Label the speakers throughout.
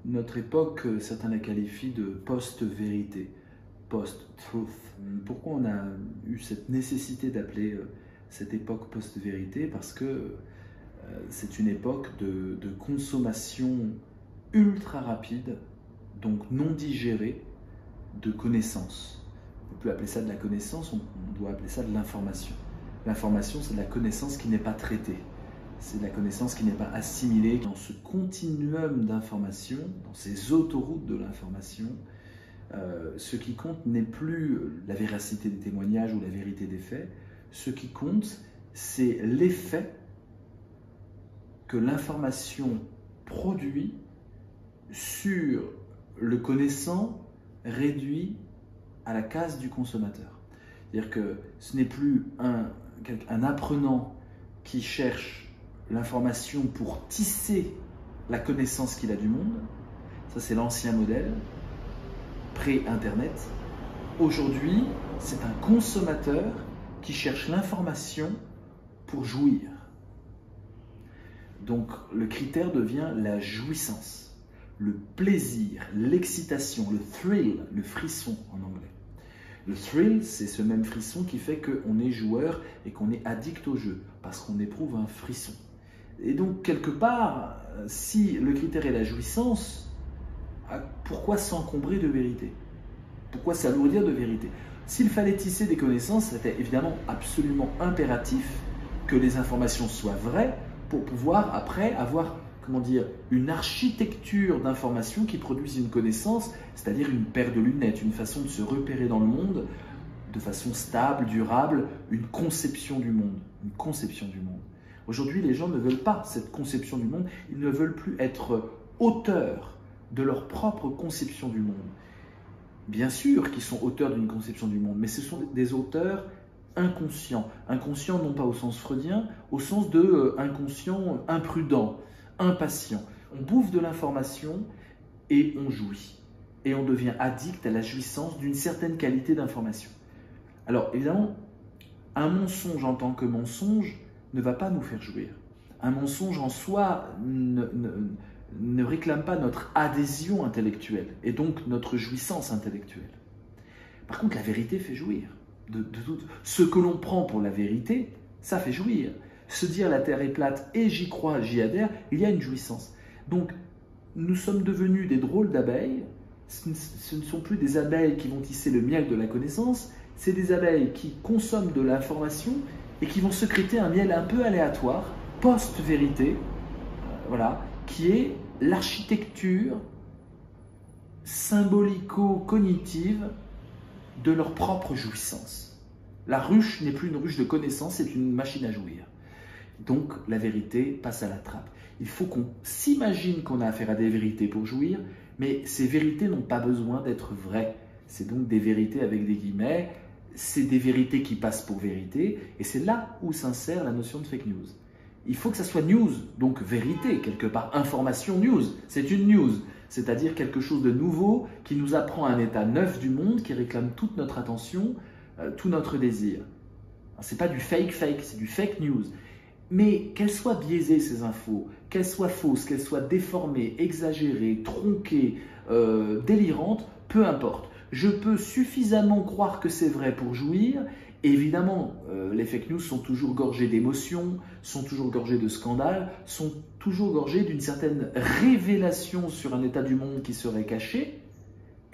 Speaker 1: Notre époque, certains la qualifient de post-vérité, post-truth. Pourquoi on a eu cette nécessité d'appeler cette époque post-vérité? Parce que c'est une époque de consommation ultra rapide, donc non digérée, de connaissances. On peut appeler ça de la connaissance, on doit appeler ça de l'information. L'information, c'est de la connaissance qui n'est pas traitée. C'est de la connaissance qui n'est pas assimilée. Dans ce continuum d'information, dans ces autoroutes de l'information, ce qui compte n'est plus la véracité des témoignages ou la vérité des faits. Ce qui compte, c'est l'effet que l'information produit sur le connaissant réduit à la case du consommateur. C'est-à-dire que ce n'est plus un apprenant qui cherche l'information pour tisser la connaissance qu'il a du monde. Ça, c'est l'ancien modèle, pré-Internet. Aujourd'hui, c'est un consommateur qui cherche l'information pour jouir. Donc, le critère devient la jouissance, le plaisir, l'excitation, le thrill, le frisson en anglais. Le thrill, c'est ce même frisson qui fait qu'on est joueur et qu'on est addict au jeu, parce qu'on éprouve un frisson. Et donc, quelque part, si le critère est la jouissance, pourquoi s'encombrer de vérité? Pourquoi s'alourdir de vérité? S'il fallait tisser des connaissances, c'était évidemment absolument impératif que les informations soient vraies pour pouvoir après avoir, comment dire, une architecture d'informations qui produise une connaissance, c'est-à-dire une paire de lunettes, une façon de se repérer dans le monde de façon stable, durable, une conception du monde, une conception du monde. Aujourd'hui, les gens ne veulent pas cette conception du monde, ils ne veulent plus être auteurs de leur propre conception du monde. Bien sûr qu'ils sont auteurs d'une conception du monde, mais ce sont des auteurs inconscients. Inconscients non pas au sens freudien, au sens de inconscient imprudent, impatient. On bouffe de l'information et on jouit. Et on devient addict à la jouissance d'une certaine qualité d'information. Alors évidemment, un mensonge en tant que mensonge ne va pas nous faire jouir. Un mensonge en soi ne réclame pas notre adhésion intellectuelle et donc notre jouissance intellectuelle. Par contre, la vérité fait jouir. Ce que l'on prend pour la vérité, ça fait jouir. Se dire la terre est plate et j'y crois, j'y adhère, il y a une jouissance. Donc, nous sommes devenus des drôles d'abeilles. Ce ne sont plus des abeilles qui vont tisser le miel de la connaissance, c'est des abeilles qui consomment de l'information et qui vont sécréter un miel un peu aléatoire, post-vérité, voilà, qui est l'architecture symbolico-cognitive de leur propre jouissance. La ruche n'est plus une ruche de connaissance, c'est une machine à jouir. Donc la vérité passe à la trappe. Il faut qu'on s'imagine qu'on a affaire à des vérités pour jouir, mais ces vérités n'ont pas besoin d'être vraies. C'est donc des vérités avec des guillemets, c'est des vérités qui passent pour vérité, et c'est là où s'insère la notion de fake news. Il faut que ça soit news, donc vérité, quelque part, information news, c'est une news, c'est-à-dire quelque chose de nouveau qui nous apprend un état neuf du monde, qui réclame toute notre attention, tout notre désir. Ce n'est pas du fake, c'est du fake news. Mais qu'elles soient biaisées ces infos, qu'elles soient fausses, qu'elles soient déformées, exagérées, tronquées, délirantes, peu importe. Je peux suffisamment croire que c'est vrai pour jouir. Évidemment, les fake news sont toujours gorgées d'émotions, sont toujours gorgées de scandales, sont toujours gorgées d'une certaine révélation sur un état du monde qui serait caché.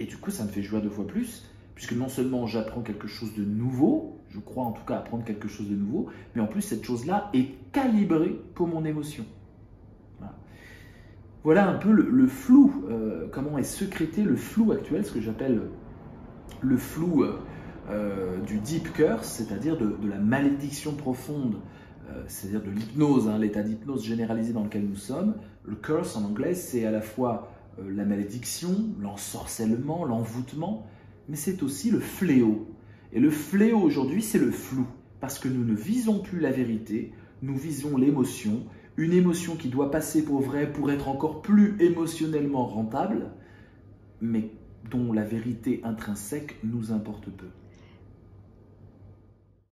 Speaker 1: Et du coup, ça me fait jouir deux fois plus, puisque non seulement j'apprends quelque chose de nouveau, je crois en tout cas apprendre quelque chose de nouveau, mais en plus cette chose-là est calibrée pour mon émotion. Voilà un peu le flou, comment est sécrété le flou actuel, ce que j'appelle le flou du deep curse, c'est-à-dire de la malédiction profonde, c'est-à-dire de l'hypnose, l'état d'hypnose généralisé dans lequel nous sommes. Le curse en anglais, c'est à la fois la malédiction, l'ensorcellement, l'envoûtement, mais c'est aussi le fléau. Et le fléau aujourd'hui, c'est le flou, parce que nous ne visons plus la vérité, nous visons l'émotion, une émotion qui doit passer pour vraie pour être encore plus émotionnellement rentable, mais dont la vérité intrinsèque nous importe peu.